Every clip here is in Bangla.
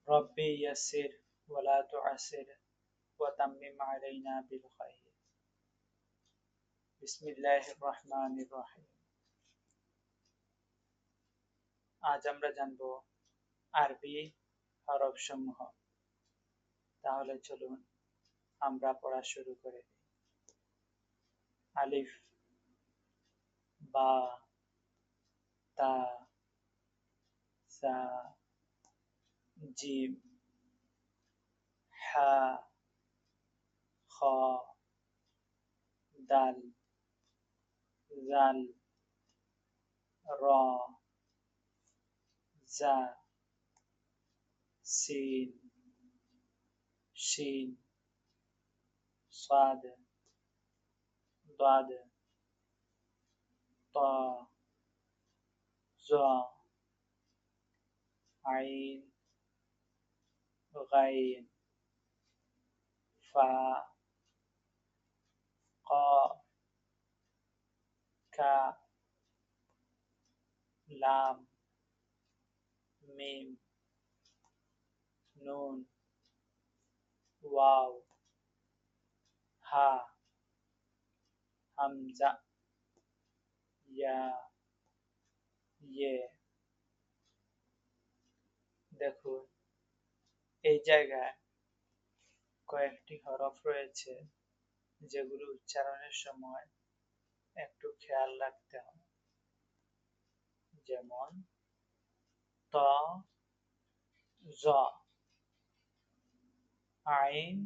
ربي يسر ولا تعسر وتمم علينا بالخير بسم الله الرحمن الرحيم আজ আমরা জানব আরবি হরফ সমূহ। তাহলে চলুন আমরা পড়া শুরু করে দিই। আলিফ, বা, তা, সা, জিম, হা, খ, দাল, জাল, র, জা, সিন, শিন, সাদ, দাদ, তা, জা, আইন, গাইন, ফা, قاف كاف لام ميم نون واو হা হামজা ইয়া ইয়ে। দেখুন এই জায়গায় কয়েকটি হরফ রয়েছে যেগুলো উচ্চারণের সময় একটু খেয়াল রাখতে হবে, যেমন ত, জ, আইন,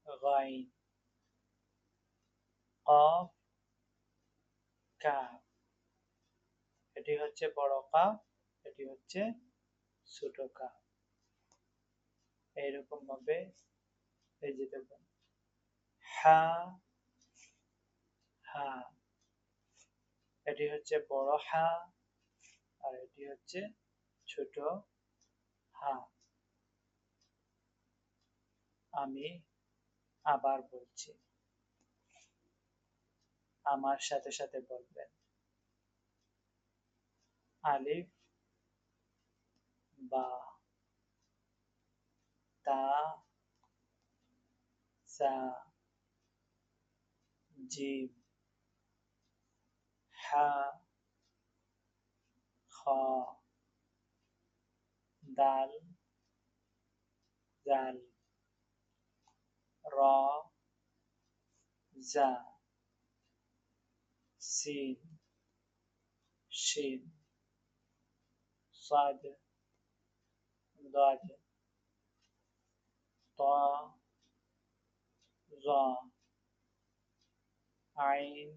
গাইন, কফ, কাফ। এটি হচ্ছে বড় কাফ, এটি হচ্ছে ছোট কাফ। এইরকম ভাবে এই যে দেখুন হা, হা, এটি হচ্ছে বড় হা আর এটি হচ্ছে ছোট হা। আমি আবার বলছি, আমার সাথে সাথে বলবেন। আলিফ, বা, তা, সা, জিম, হা, খ, দাল, জাল, র, জা, সিন, শিন, সাদ, দাদ, তা, জা, আইন,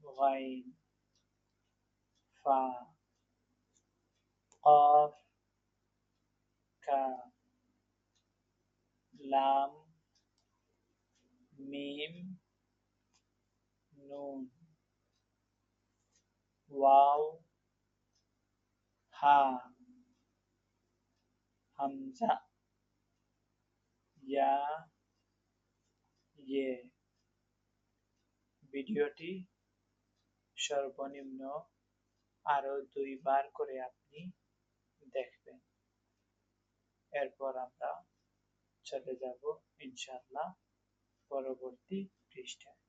গাইন, ফা, কফ, কাফ, লাম, মিম, নুন, ওয়াও, হা, হামজা, ইয়া, ইয়ে। ভিডিওটি সর্বনিম্ন আরো 2 বার করে আপনি দেখবেন। এরপর আমরা চলে যাব ইনশাআল্লাহ পরবর্তী পৃষ্ঠায়।